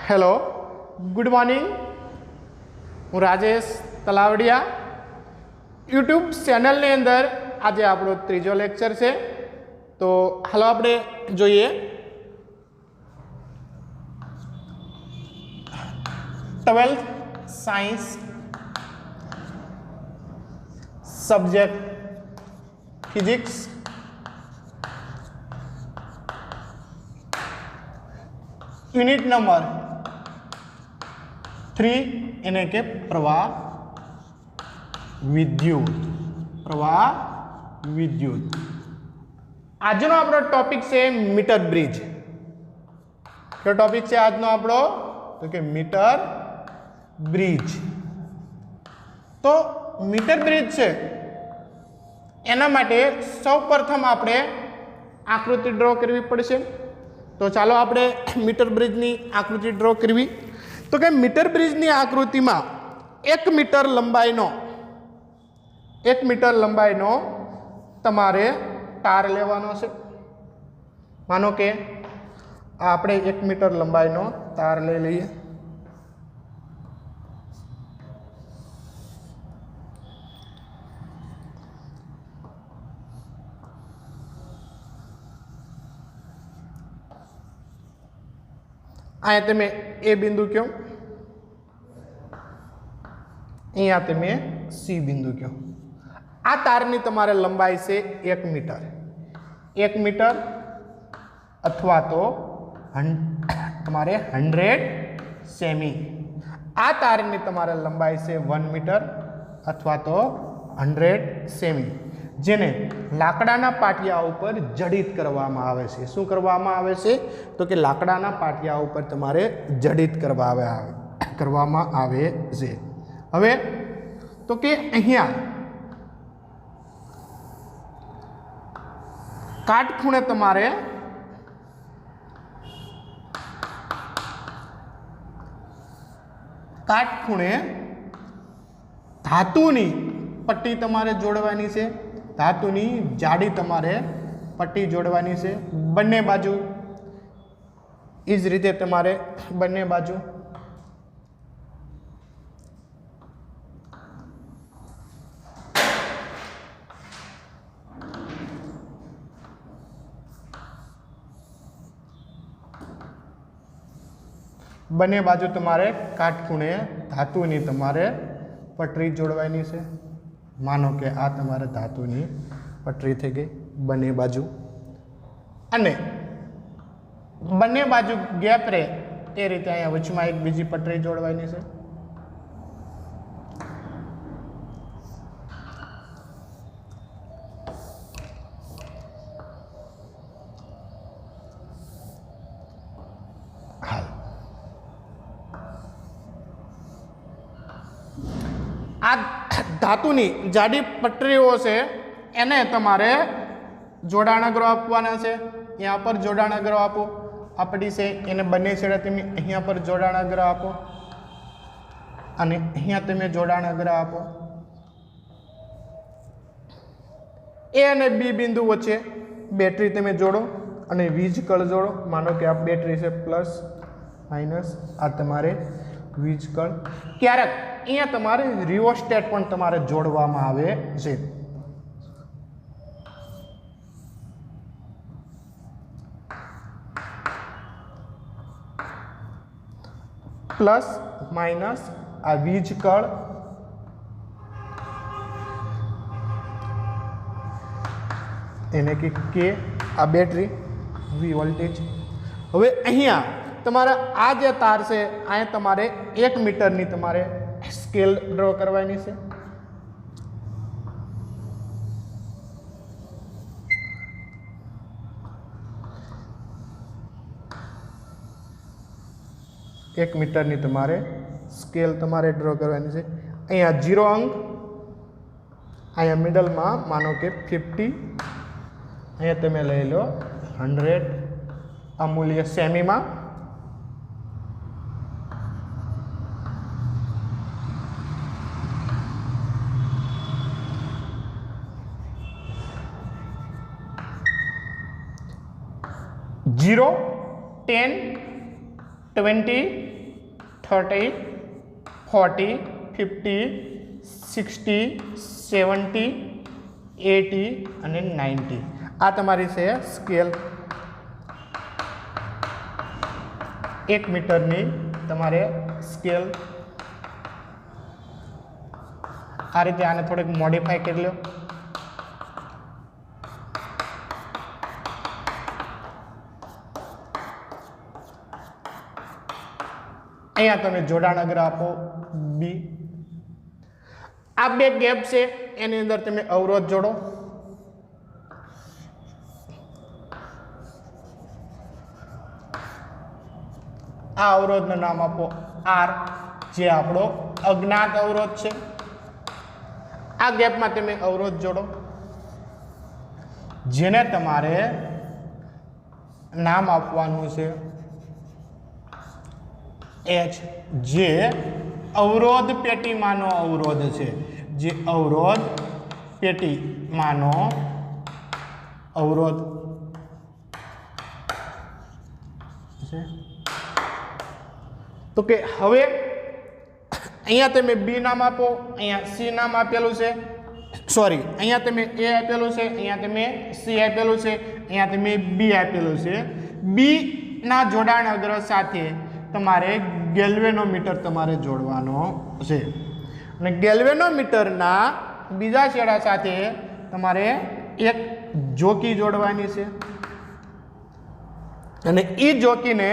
Hello good morning हूँ Rajesh तलावड़िया YouTube channel ने अंदर आज आपणो त्रीजो लेक्चर है। तो हालो आपणे जोईए 12th science subject physics unit number 3 એને કે પ્રવાહ વિદ્યુત। આજનો આપણો ટોપિક છે મીટર બ્રિજ। કયો ટોપિક છે આજનો આપણો? તો કે મીટર બ્રિજ। તો મીટર બ્રિજ છે એના માટે સૌપ્રથમ આપણે આકૃતિ ડ્રો કરવી પડશે। તો ચાલો આપણે મીટર બ્રિજની આકૃતિ ડ્રો કરવી। તો કે મીટર બ્રિજની આકૃતિમાં 1 મીટર લંબાઈનો તમારે તાર લેવાનો છે। માનો કે આપણે 1 મીટર લંબાઈનો તાર લઈ લઈએ। અહીંયા તમે એ બિંદુ કહો, અહીંયા તમે સી બિંદુ કહો। આ તારની તમારે લંબાઈ છે 1 મીટર, 1 મીટર અથવા તો તમારે 100 સેમી। આ તારની તમારે લંબાઈ છે 1 મીટર અથવા તો 100 સેમી, જેને લાકડાના પાટિયા ઉપર જડિત કરવામાં આવે છે। શું કરવામાં આવે છે? તો કે લાકડાના પાટિયા ઉપર તમારે જડિત કરવામાં આવે છે। હવે તો કે અહીંયા કાટખૂણે તમારે ધાતુની પટ્ટી તમારે જોડવાની છે। ધાતુની જાડી તમારે પટ્ટી જોડવાની છે બંને બાજુ। એ જ રીતે તમારે બંને બાજુ તમારે કાટખૂણે ધાતુની તમારે પટરી જોડવાની છે। માનો કે આ તમારે ધાતુની પટરી થઈ ગઈ બંને બાજુ, અને બંને બાજુ ગેપ રહે તે રીતે અહીંયા વચમાં એક બીજી પટરી જોડવાની છે। આ ધાતુની જાડી પટરીઓ છે એને તમારે જોડાણગ્રહ આપવાના છે। यहाँ पर જોડાણગ્રહ આપો। આ પટ્ટી છે એને બંને છેડે તમે અહીંયા પર જોડાણગ્રહ આપો અને અહીંયા તમે જોડાણગ્રહ આપો। એ અને બી બિંદુ વચ્ચે બેટરી તમે જોડો અને વીજ કળ જોડો। માનો કે આ બેટરી છે પ્લસ માઇનસ, આ તમારે વીજ કળ। ક્યારેક અહીંયા તમારે રિઓસ્ટેટ પણ તમારે જોડવામાં આવે છે। પ્લસ માઇનસ આ વીજ કળ એને કે આ બેટરી વી વોલ્ટેજ। હવે અહીંયા તમારે આ જે તાર છે અહીંયા તમારે 1 મીટરની તમારે સ્કેલ ડ્રો કરવાની છે। એક મીટરની તમારે સ્કેલ તમારે ડ્રો કરવાની છે। અહીંયા 0 અંક, અહીંયા મિડલમાં માનો કે 50, અહીંયા તમે લઈ લો 100, આ મૂલ્ય સેમીમાં। जीरो 10 20 30, 40, 50, 60, 70, 80 અને 90 આ તમારી છે સ્કેલ 1 મીટરની તમારે સ્કેલ આ રીતે આને થોડીક મોડિફાઈ કરી લો અહીંયા તમે જોડાણ અગ્ર આપો બી આ બે ગેપ છે એની અંદર તમે અવરોધ જોડો આ અવરોધનું નામ આપો આર જે આપણો અજ્ઞાત અવરોધ છે આ ગેપમાં તમે અવરોધ જોડો જેને તમારે નામ આપવાનું છે એચ જે અવરોધ પેટીમાંનો અવરોધ છે જે અવરોધ પેટીમાંનો અવરોધ છે તો કે હવે અહીંયા તમે બી નામ આપો અહીંયા સી નામ આપેલું છે સોરી અહીંયા તમે એ આપેલું છે અહીંયા તમે સી આપેલું છે અહીંયા તમે બી આપેલું છે બી ના જોડાણ અગ્ર સાથે તમારે ગેલ્વેનોમીટર તમારે જોડવાનો છે અને ગેલ્વેનોમીટરના બીજા છેડા સાથે તમારે એક જોકી જોડવાની છે અને એ જોકીને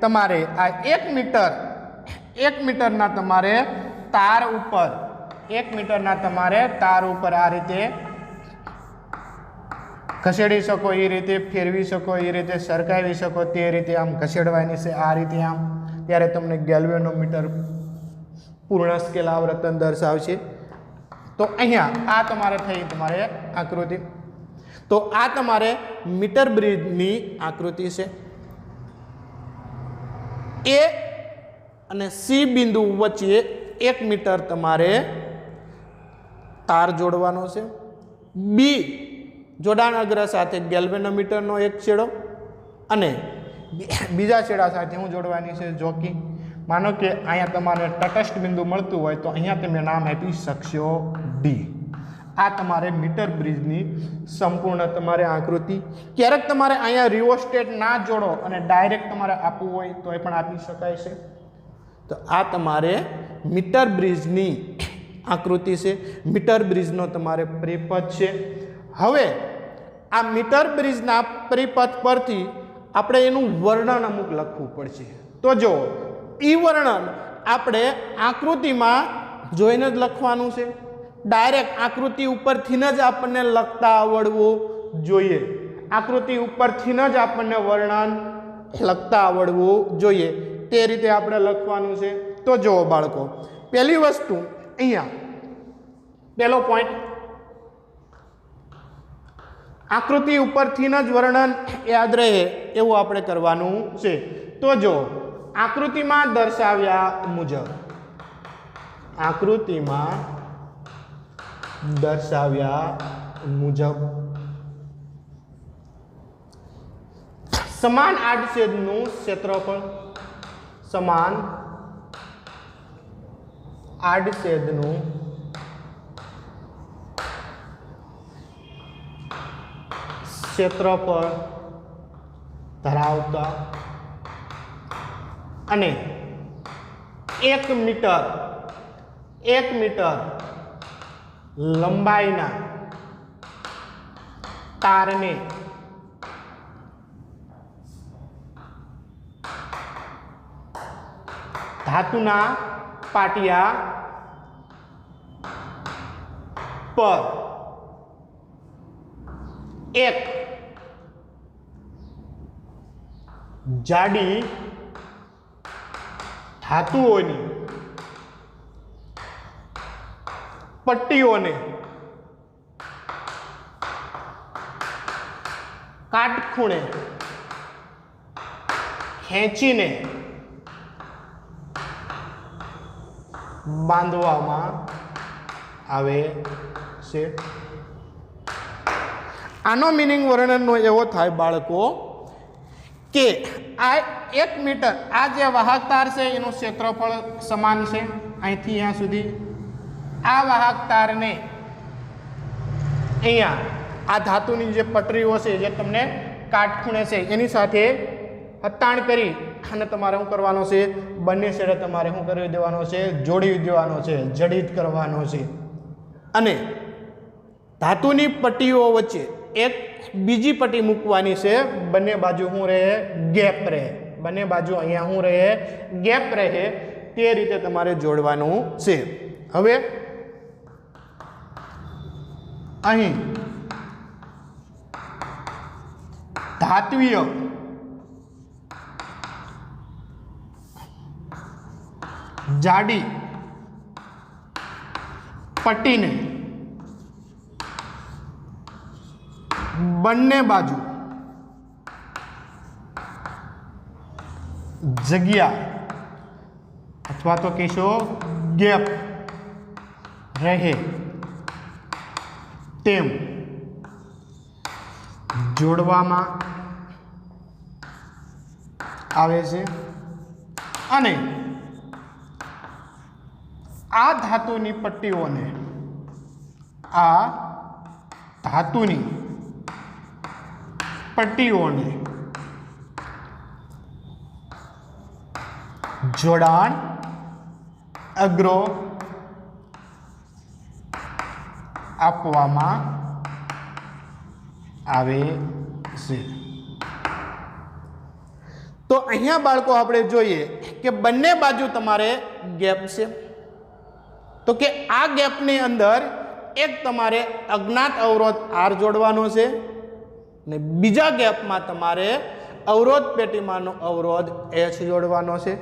તમારે આ 1 મીટરના તમારે તાર ઉપર 1 મીટરના તમારે તાર ઉપર આ રીતે ખસેડી શકો એ રીતે ફેરવી શકો એ રીતે સરકાવી શકો તે રીતે આમ ખસેડવાની છે આ રીતે આમ ત્યારે તમને ગેલ્વેનોમીટર પૂર્ણ સ્કેલ આવર્તન દર્શાવશે તો અહીંયા આ તમારે થઈ તમારે આકૃતિ તો આ તમારે મીટર બ્રિજની આકૃતિ છે એ અને સી બિંદુ વચ્ચે 1 મીટર તમારે તાર જોડવાનો છે બી જોડાણ અગ્ર સાથે ગેલ્વેનોમીટરનો એક છેડો અને બીજા છેડા સાથે હું જોડવાની છે જોકી માનો કે અહીંયા તમારે તટસ્થ બિંદુ મળતું હોય તો અહીંયા તમે નામ આપી શકશો ડી આ તમારે મીટર બ્રિજની સંપૂર્ણ તમારે આકૃતિ ક્યારેક તમારે અહીંયા રિઓસ્ટેટ ના જોડો અને ડાયરેક્ટ તમારે આપવું હોય તો એ પણ આપી શકાય છે તો આ તમારે મીટર બ્રિજની આકૃતિ છે મીટર બ્રિજનો તમારે પરિપથ છે હવે આ મીટર બ્રિજના પરિપથ પરથી આપણે એનું વર્ણન અમુક લખવું પડશે તો જો ઈ વર્ણન આપણે આકૃતિમાં જોઈને જ લખવાનું છે ડાયરેક્ટ આકૃતિ ઉપરથી જ આપણને લખતા આવડવું જોઈએ આકૃતિ ઉપરથી જ આપણને વર્ણન લખતા આવડવું જોઈએ તે રીતે આપણે લખવાનું છે તો જુઓ બાળકો પહેલી વસ્તુ અહીંયા પહેલો પોઈન્ટ આકૃતિ ઉપરથી જ વર્ણન યાદ રહે એવું આપણે કરવાનું છે તો જો આકૃતિમાં દર્શાવ્યા મુજબ આકૃતિમાં દર્શાવ્યા મુજબ સમાન આડછેદનું ક્ષેત્રફળ સમાન આડછેદનું ક્ષેત્રફળ ધરાવતા અને 1 મીટર લંબાઈના તારને ધાતુના પાટિયા પર એક જાડી ધાતુઓની પટ્ટીઓને કાટખૂણે ખેંચીને બાંધવામાં આવે છે આનો મિનિંગ વર્ણનનો એવો થાય બાળકો કે આ 1 મીટર આ જે વાહક તાર છે એનું ક્ષેત્રફળ સમાન છે અહીંથી અહીંયા સુધી. આ વાહક તારને અહીંયા આ ધાતુની જે પટરીઓ છે જે તમને કાટખૂણે છે એની સાથે હતાણ કરી અને તમારે શું કરવાનો છે, બંને છેડે તમારે શું કરી દેવાનો છે, જોડી દેવાનો છે, જડિત કરવાનો છે. અને ધાતુની પટ્ટીઓ વચ્ચે એક બીજી પટ્ટી મૂકવાની છે. બંને બાજુ શું રહે, ગેપ રહે. બંને બાજુ અહીંયા શું રહે, ગેપ રહે. તે રીતે તમારે જોડવાનું છે. હવે અહીં ધાત્વીય જાડી પટ્ટીને બંને બાજુ જગ્યા અથવા તો કહેશો ગેપ રહે તેમ જોડવામાં આવે છે. અને આ ધાતુની પટ્ટીઓને જોડાણ અગ્રો આપવામાં આવે છે. તો અહીંયા બાળકો આપણે જોઈએ કે બંને બાજુ તમારે ગેપ છે. તો કે આ ગેપની અંદર એક તમારે અજ્ઞાત અવરોધ R જોડવાનો છે ને બીજા ગેપમાં તમારે અવરોધ પેટીમાંનો અવરોધ H જોડવાનો છે.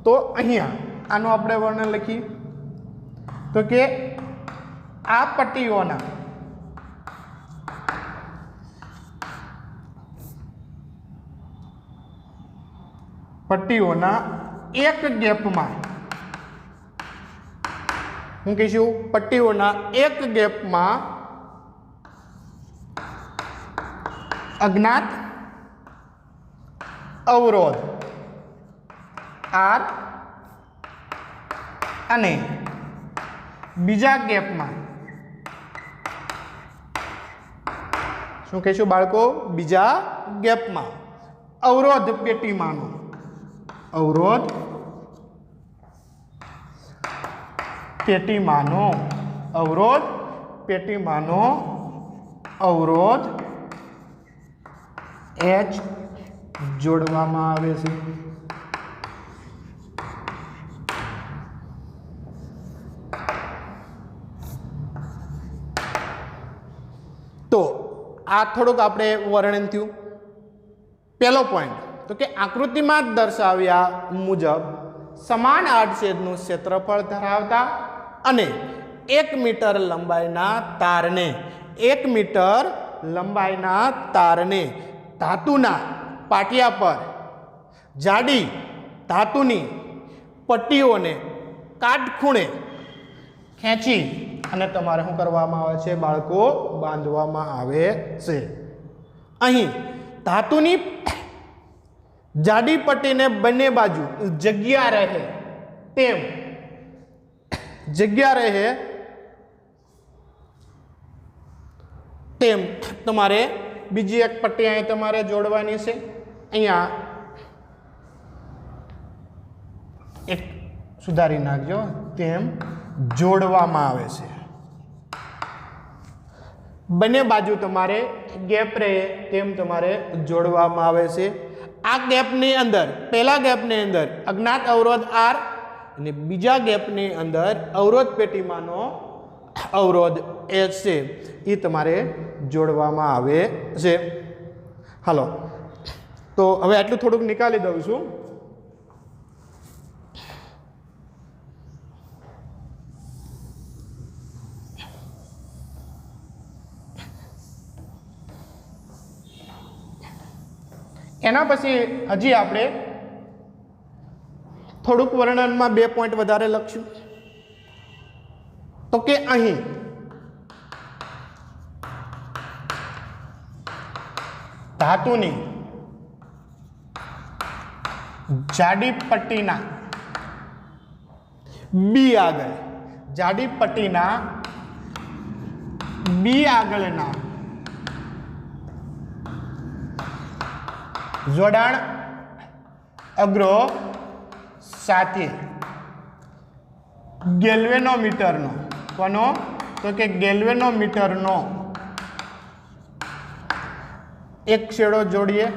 તો અહીંયા આનું આપણે વર્ણન લખી તો કે આ પટ્ટીઓના એક ગેપમાં હું કહીશું પટ્ટીઓના એક ગેપમાં અજ્ઞાત અવરોધ R અને બીજા ગેપમાં શું કહીશું બાળકો, બીજા ગેપમાં અવરોધ પેટીમાંનો અવરોધ પેટીમાંનો અવરોધ H જોડવામાં આવે છે. તો આ થોડુંક આપણે વર્ણન થયું. પહેલો પોઈન્ટ તો કે આકૃતિમાં દર્શાવ્યા મુજબ સમાન આડછેદનું ક્ષેત્રફળ ધરાવતા અને 1 મીટર લંબાઈના તારને ધાતુના પાટિયા પર જાડી ધાતુની પટ્ટીઓને કાટખૂણે ખેંચી અને તમારે શું કરવામાં આવે છે બાળકો, બાંધવામાં આવે છે. અહીં ધાતુની જાડી પટ્ટીને બંને બાજુ જગ્યા રહે તેમ તમારે બીજી એક પટ્ટી અહીં તમારે જોડવાની છે. અહીંયા એક સુધારી નાખજો, તેમ જોડવામાં આવે છે. બંને બાજુ તમારે ગેપ રહે તેમ તમારે જોડવામાં આવે છે. આ ગેપની અંદર પહેલા ગેપની અંદર અજ્ઞાત અવરોધ R અને બીજા ગેપની અંદર અવરોધ પેટીમાંનો અવરોધ H છે એ તમારે જોડવામાં આવે છે. હાલો, તો હવે આટલું થોડુંક નિકાલી દઉં છું. એના પછી હજી આપણે થોડુંક વર્ણનમાં 2 પોઈન્ટ વધારે લખશું. તો કે અહીં ધાતુની જાડી પટ્ટીના બી આગળ, જાડી પટ્ટીના બી આગળના જોડાણ અગ્રો સાથે ગેલ્વેનોમીટરનો, કોનો? તો કે ગેલ્વેનોમીટરનો એક છેડો જોડીએ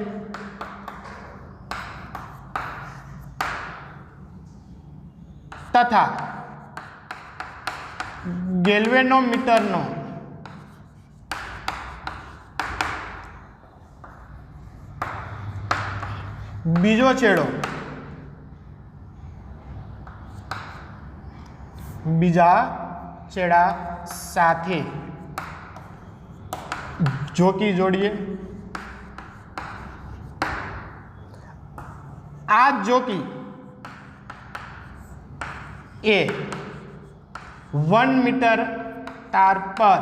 તથા ગેલ્વેનોમીટરનો બીજો છેડો બીજા છેડા સાથે જોકી જોડીએ। આ જોકી એ 1 મીટર તાર પર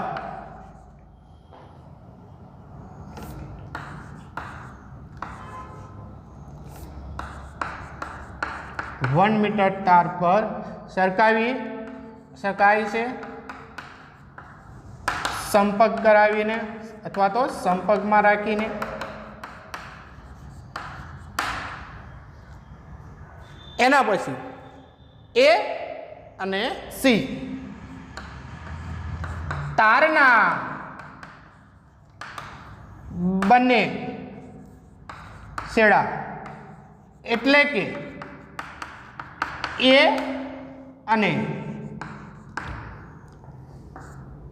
1 મીટર તાર પર સરકાવી શકાય છે, સંપર્ક કરાવીને અથવા તો સંપર્કમાં રાખીને। એના પછી એ અને સી તારના બંને છેડા એટલે કે એ અને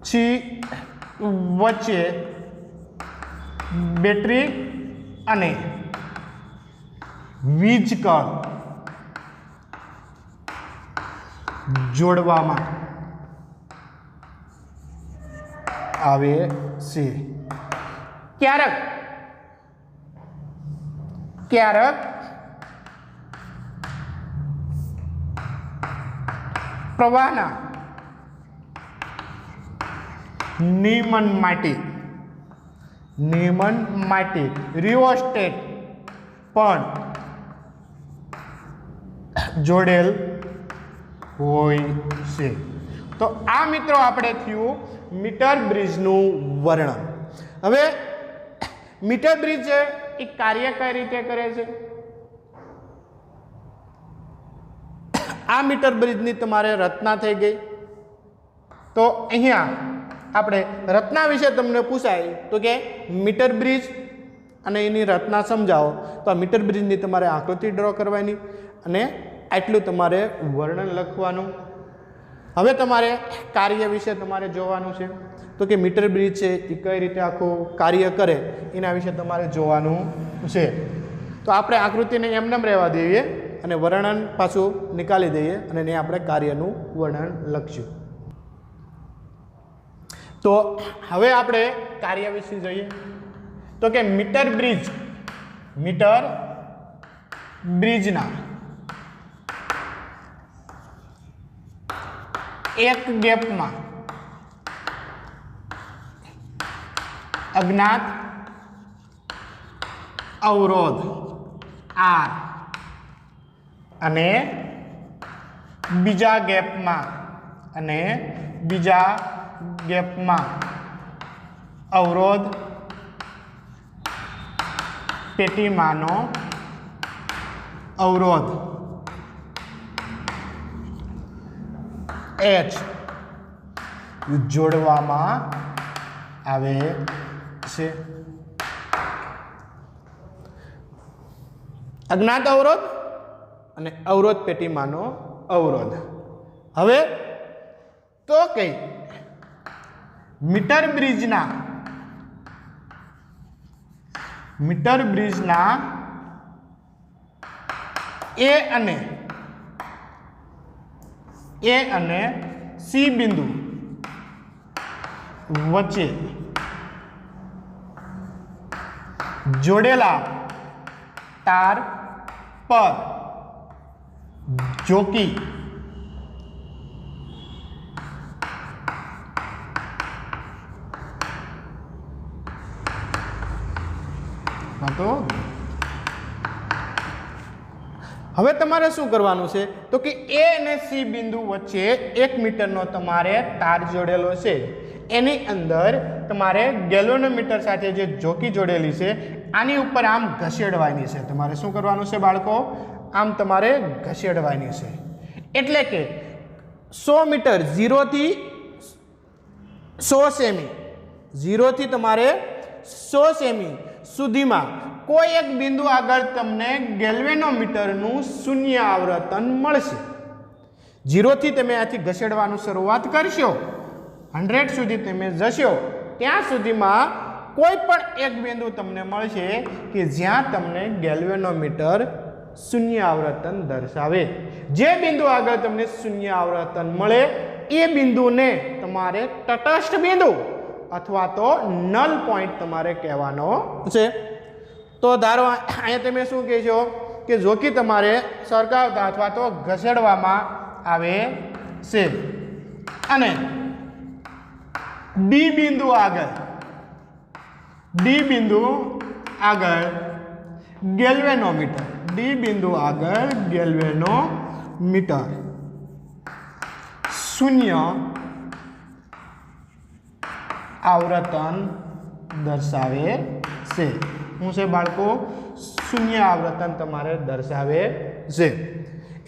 સી વચ્ચે બેટરી અને વીજ કળ જોડવામાં આવે છે। ક્યારેક ક્યારેક પ્રવાહના નિયમન માટે રિઓસ્ટેટ પણ જોડેલ હોય છે। તો આ મિત્રો આપણે થયું મીટર બ્રિજનું વર્ણન। હવે મીટર બ્રિજ એ કાર્ય કઈ રીતે કરે છે? આ મીટર બ્રિજની તમારે રચના થઈ ગઈ। તો અહીંયા આપણે રચના વિશે તમને પૂછાય તો કે મીટર બ્રિજ અને એની રચના સમજાવો, તો આ મીટર બ્રિજની તમારે આકૃતિ ડ્રો કરવાની અને આટલું તમારે વર્ણન લખવાનું। હવે તમારે કાર્ય વિશે તમારે જોવાનું છે, તો કે મીટર બ્રિજ છે એ કઈ રીતે આખું કાર્ય કરે એના વિશે તમારે જોવાનું છે। તો આપણે આકૃતિને એમને રહેવા દઈએ અને વર્ણન પાછું નીકાળી દઈએ અને એને આપણે કાર્યનું વર્ણન લખશું। તો હવે આપણે કાર્ય વિશે જોઈએ તો કે મીટર બ્રિજના એક ગેપમાં અજ્ઞાત અવરોધ R અને બીજા ગેપમાં અવરોધ પેટીમાંનો અવરોધ H જોડવામાં આવે છે। અજ્ઞાત અવરોધ અને અવરોધ પેટીમાંનો અવરોધ। હવે તો કઈ મીટર બ્રિજના એ અને સી બિંદુ વચ્ચે જોડેલા તાર પર જોકી હવે તમારે શું કરવાનું છે તો કે એ અને સી બિંદુ વચ્ચે 1 મીટરનો તમારે તાર જોડેલો છે, એની અંદર તમારે ગેલ્વેનોમીટર સાથે જે જોકી જોડેલી છે આની ઉપર આમ ઘસેડવાની છે. તમારે શું કરવાનું છે બાળકો? આમ તમારે ઘસેડવાની છે. એટલે કે 100 મીટર 0 થી 100 સેમી, 0 થી તમારે 100 સેમી સુધીમાં કોઈ એક બિંદુ આગળ તમને ગેલ્વેનોમીટરનું શૂન્ય આવર્તન મળશે. 0 થી તમે આથી ઘસેડવાનું શરૂઆત કરશો, 100 સુધી તમે જશો, ત્યાં સુધીમાં કોઈ પણ એક બિંદુ તમને મળશે કે જ્યાં તમને ગેલ્વેનોમીટર શૂન્ય આવર્તન દર્શાવે. જે બિંદુ આગળ તમને શૂન્ય આવર્તન મળે એ બિંદુને તમારે તટસ્થ બિંદુ અથવા તો નલ પોઈન્ટ તમારે કહેવાનો છે. તો ધારો અહીંયા તમે શું કહેશો કે જોકી તમારે સરકાવતા અથવા તો ઘસેડવામાં આવે છે અને ડી બિંદુ આગળ ગેલ્વેનોમીટર, ડી બિંદુ આગળ ગેલ્વેનોમીટર શૂન્ય આવર્તન દર્શાવે છે. શું છે બાળકો? શૂન્ય આવર્તન તમારે દર્શાવે છે.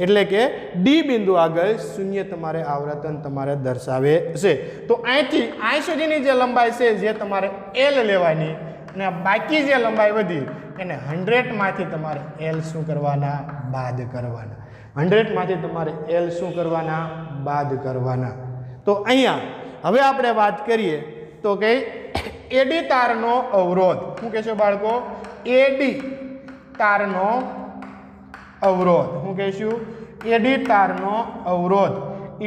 એટલે કે ડી બિંદુ આગળ શૂન્ય તમારે આવર્તન તમારે દર્શાવે છે. તો અહીંથી અહીં સુધીની જે લંબાઈ છે જે તમારે એલ લેવાની અને બાકી જે લંબાઈ વધી એને 100 માંથી તમારે એલ શું કરવાના? બાદ કરવાના. 100 માંથી તમારે એલ શું કરવાના? બાદ કરવાના. તો અહીંયા હવે આપણે વાત કરીએ તો કે એડી તારનો અવરોધ. શું કહેશો બાળકો? એડી તારનો અવરોધ. શું કહેશું? એડી તારનો અવરોધ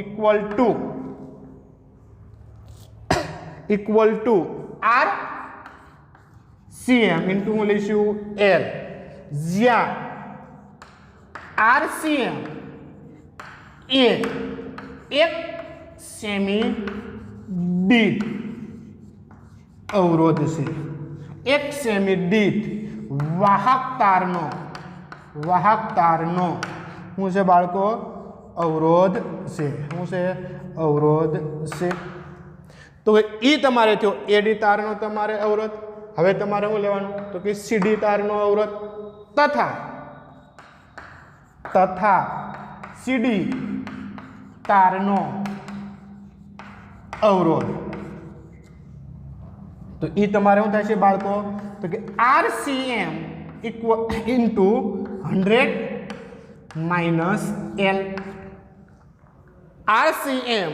equal to R cm into હું લઈશું એલ, જ્યાં આરસીએમ એ 1 સેમી દીઠ અવરોધ છે. 1 સેમી દીઠ વાહક તારનો શું છે બાળકો? અવરોધ છે. શું છે? અવરોધ છે. તો એ તમારે થયો એડી તારનો તમારે અવરોધ. હવે તમારે શું લેવાનું તો કે સીડી તારનો અવરોધ તથા સીડી તારનો અવરોધ. તો એ તમારે શું થશે બાળકો? તો કે RCM equal into 100 minus L. RCM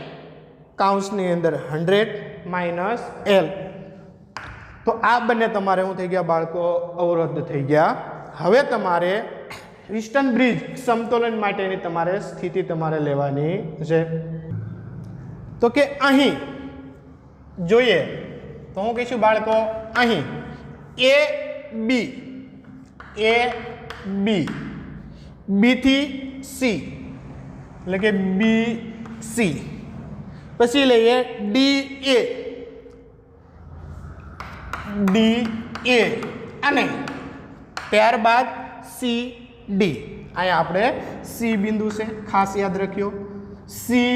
કાઉન્સની અંદર 100 માઇનસ એલ. તો આ બંને તમારે શું થઈ ગયા બાળકો? અવરોધ થઈ ગયા. હવે તમારે વિસ્ટન બ્રિજ સમતોલન માટેની તમારે સ્થિતિ તમારે લેવાની છે. તો કે અહીં જોઈએ તો હું કહીશું બાળકો, અહીં એ બી બી થી સી એટલે કે બી સી, પછી લઈએ ડી એ અને ત્યારબાદ સી ડી. અહીંયા આપણે સી બિંદુ છે, ખાસ યાદ રાખ્યો. સી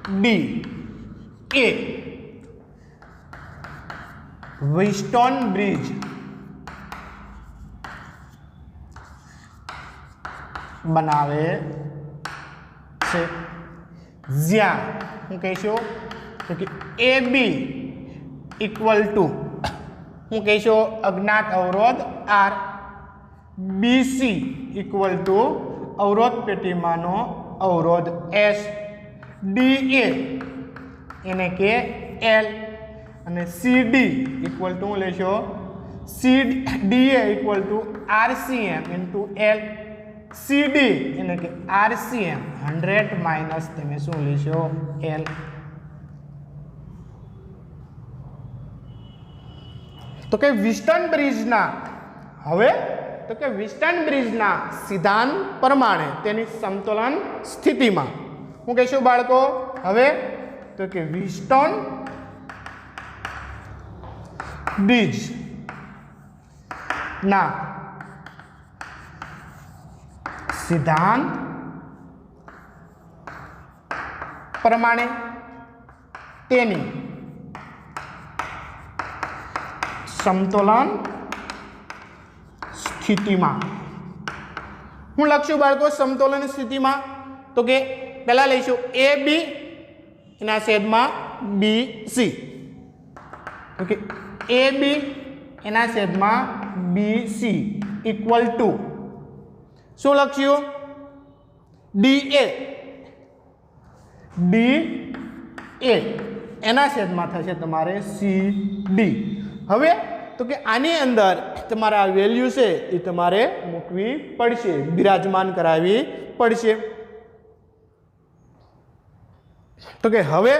ડી એ વિસ્ટન બ્રિજ બનાવે છે, જ્યાં હું કહીશું તો કે એ બી ઇક્વલ ટુ હું કહીશું અજ્ઞાત અવરોધ આર, બીસી ઇક્વલ ટુ અવરોધ પેટીમાંનો અવરોધ એસ, ડી એને કે એલ અને સીડી ઇક્વલ ટુ હું લેશો DA equal to RCM into L, CD એટલે કે આરસીએમ 100 માઇનસ તમે શું લેશો? એલ. તો કે વિસ્ટન બ્રિજના સિદ્ધાંત પ્રમાણે તેની સમતોલન સ્થિતિમાં હું કહીશું બાળકો હવે તો કે વિસ્ટન બ્રિજ ના સિદ્ધાંત પ્રમાણે તેની સમતોલન સ્થિતિમાં હું લખશું બાળકો સમતોલન સ્થિતિમાં તો કે પહેલા લઈશું એ બી એના છેદમાં બી સી ઓકે એ બી એના છેદમાં બી સી ઇક્વલ ટુ શું લખ્યું ડી એ એના છેદમાં થશે તમારે સી ડી હવે તો કે આની અંદર તમારે આ વેલ્યુ છે એ તમારે મૂકવી પડશે બિરાજમાન કરાવવી પડશે તો કે હવે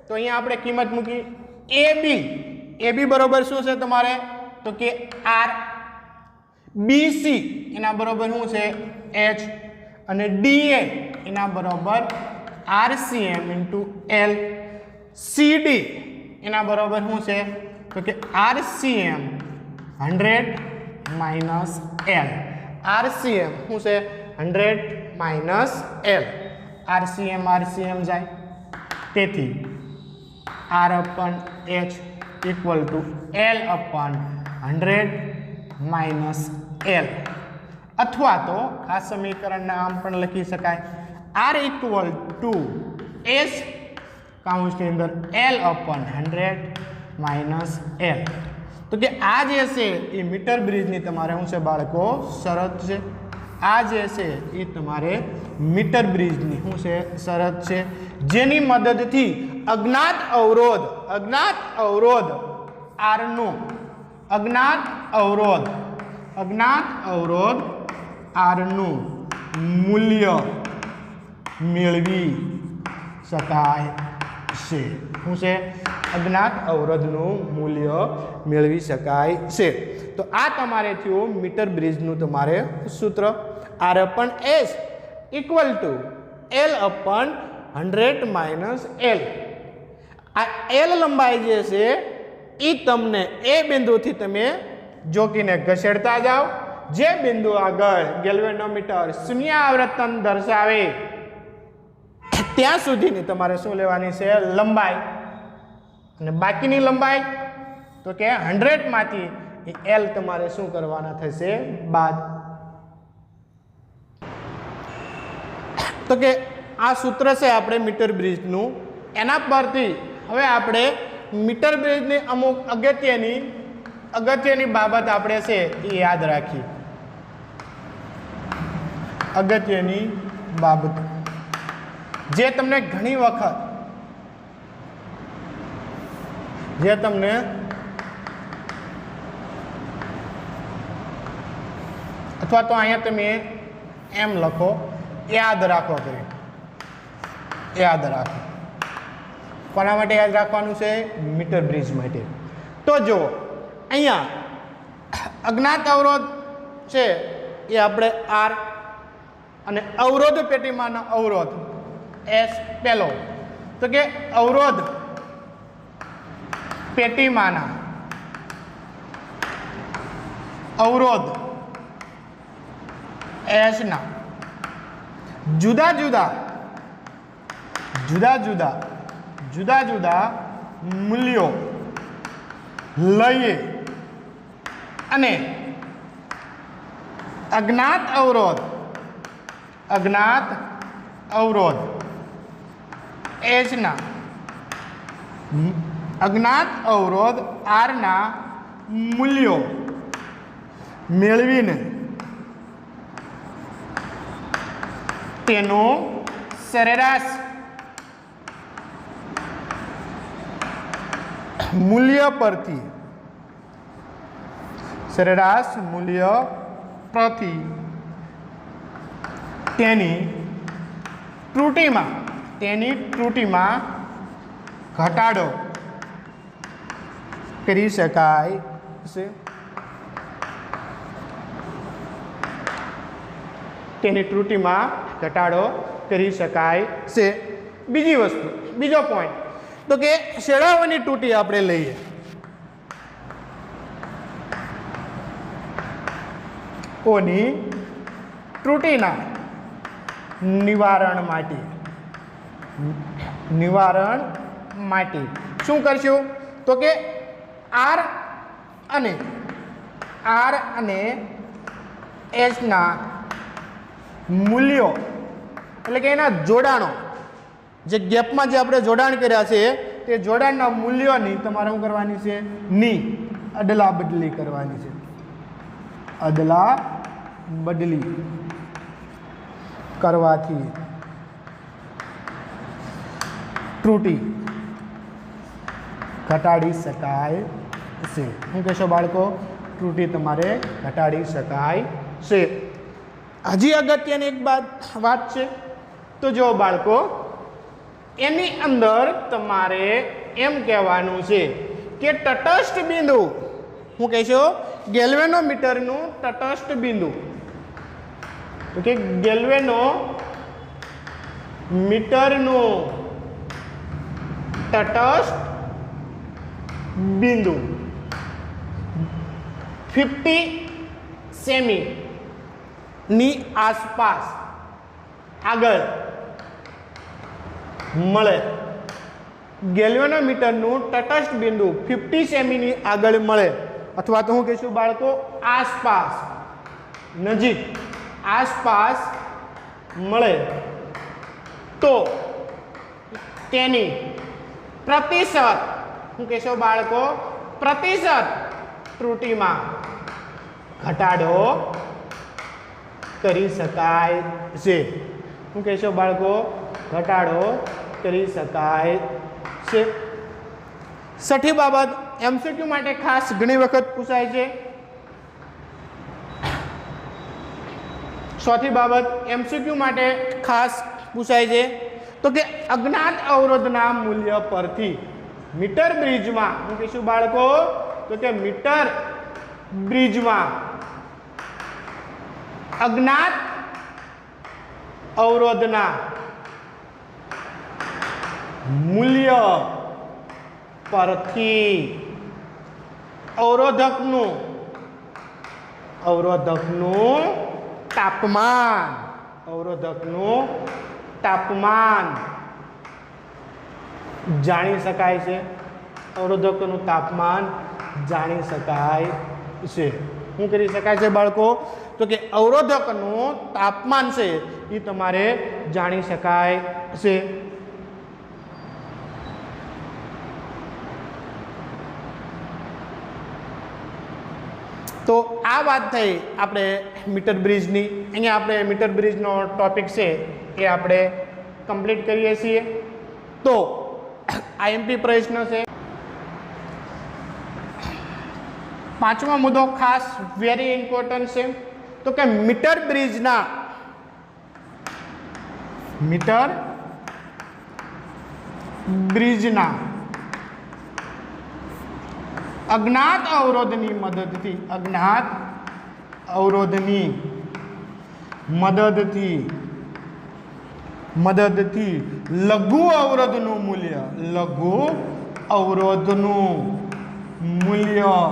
તો અહીંયા આપણે કિંમત મૂકી એ બી બરોબર શું છે તમારે તો કે આર બી સી એના બરોબર શું છે એચ અને ડી એના બરોબર RCM ઇન્ટુ એલ CD એના બરોબર શું છે તો કે RCM 100 માઇનસ એલ RCM શું છે 100 માઇનસ એલ RCM જાય તેથી R upon H equal to L upon 100 minus L અથવા તો આ સમીકરણને આમ પણ લખી શકાય R ઇક્વલ ટુ S કાઉન્સની અંદર L upon 100 માઇનસ એલ તો કે આ જે છે એ મીટર બ્રિજની તમારે શું છે બાળકો શરત છે આ જે છે એ તમારે મીટર બ્રિજની શું છે શરત છે જેની મદદથી અજ્ઞાત અવરોધ R નું અજ્ઞાત અવરોધ R નું મૂલ્ય મેળવી શકાય છે શું છે અજ્ઞાત અવરોધનું મૂલ્ય મેળવી શકાય છે તો આ તમારે થયું મીટર બ્રિજનું તમારે સૂત્ર R upon S equal to L upon 100 minus L આ એલ લંબાઈ જે છે એ તમને એ બિંદુથી તમે જોકીને ઘસેડતા જાઓ જે બિંદુ આગળ ગેલ્વેનોમીટર શૂન્ય આવર્તન દર્શાવે ત્યાં સુધીની તમારે શું લેવાની છે લંબાઈ અને બાકીની લંબાઈ તો કે 100 માંથી એલ તમારે શું કરવાના થશે બાદ તો કે આ સૂત્ર છે આપણે મીટર બ્રિજનું એના પરથી હવે આપણે મીટર બ્રિજની અમુક અગત્યની બાબત આપણે છે એ યાદ રાખી અગત્યની બાબત જે તમને ઘણી વખત અથવા તો અહીંયા તમે એમ લખો યાદ રાખો કોના માટે યાદ રાખવાનું છે મીટર બ્રિજ માટે તો જો અહીંયા અજ્ઞાત અવરોધ છે એ આપણે R અને અવરોધ પેટીમાંનો અવરોધ S પહેલો તો કે અવરોધ પેટીમાંના અવરોધ S ના જુદા જુદા મૂલ્યો લઈએ અને અજ્ઞાત અવરોધ H ના અજ્ઞાત અવરોધ R ના મૂલ્યો મેળવીને તેનો સરેરાશ મૂલ્ય પરથી તેની ત્રુટિમાં ઘટાડો કરી શકાય છે બીજી વસ્તુ બીજો પોઈન્ટ તો કે શેડાઓની તૂટી આપણે લઈએ ઓની ત્રુટિના નિવારણ માટે શું કરશું તો કે આર અને એસ ના મૂલ્યો એટલે કે એના જોડાણો જે ગેપમાં જે આપણે જોડાણ કર્યા છે તે જોડાણના મૂલ્યોની તમારે શું કરવાની છે ની અદલા બદલી કરવાની છે અદલા બદલી કરવાથી ત્રુટિ ઘટાડી શકાય છે શું કહેશો બાળકો ત્રુટિ તમારે ઘટાડી શકાય છે હજી અગત્યની એક વાત છે તો જો બાળકો એની અંદર તમારે એમ કહેવાનું છે કે તટસ્થ બિંદુ શું કહેશો ગેલ્વેનોમીટરનું તટસ્થ બિંદુ તો કે ગેલ્વેનોમીટરનું તટસ્થ બિંદુ 50 સેમી ની આસપાસ આગળ મળે ગેલ્વેનોમીટરનું તટસ્થ બિંદુ 50 સેમીની આગળ મળે અથવા તો હું કહીશું બાળકો આસપાસ નજીક આસપાસ મળે તો તેની પ્રતિશત હું કહેશો બાળકો પ્રતિશત ત્રુટિમાં ઘટાડો કરી શકાય છે શું કહેશો બાળકો ઘટાડો કરી શકાય છે છઠ્ઠી બાબત એમસીક્યુ માટે ખાસ ઘણી વખત પૂછાય છે ચોથી બાબત એમસીક્યુ માટે ખાસ પૂછાય છે તો કે અજ્ઞાત અવરોધના મૂલ્ય પરથી મીટર બ્રિજમાં શું કહીશું બાળકો તો કે મીટર બ્રિજમાં અજ્ઞાત અવરોધના મૂલ્ય પરથી અવરોધકનું તાપમાન જાણી શકાય છે અવરોધકનું તાપમાન જાણી શકાય છે શું કરી શકાય છે બાળકો તો કે અવરોધકનું તાપમાન છે એ તમારે જાણી શકાય છે તો આ વાત થઈ આપણે મીટર બ્રિજની અહીંયા આપણે મીટર બ્રિજનો ટોપિક છે એ આપણે કમ્પ્લીટ કરીએ છીએ તો આઈએમપી પ્રશ્ન છે પાંચમો મુદ્દો ખાસ વેરી ઇમ્પોર્ટન્ટ છે તો કે મીટર બ્રિજના અજ્ઞાત અવરોધની મદદથી લઘુ અવરોધનું મૂલ્ય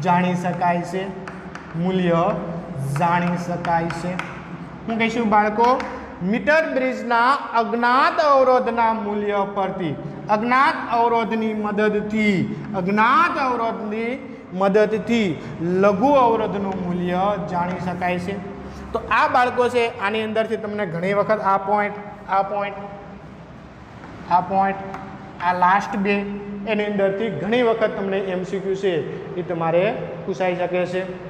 જાણી શકાય છે હું કહીશું બાળકો મીટર બ્રિજના અજ્ઞાત અવરોધના મૂલ્ય પરથી અજ્ઞાત અવરોધની મદદથી લઘુ અવરોધનું મૂલ્ય જાણી શકાય છે તો આ બાળકો છે આની અંદરથી તમને ઘણી વખત આ પોઈન્ટ આ લાસ્ટ બે એની અંદરથી ઘણી વખત તમને એમસીક્યુ છે એ તમારે પૂછાઈ શકે છે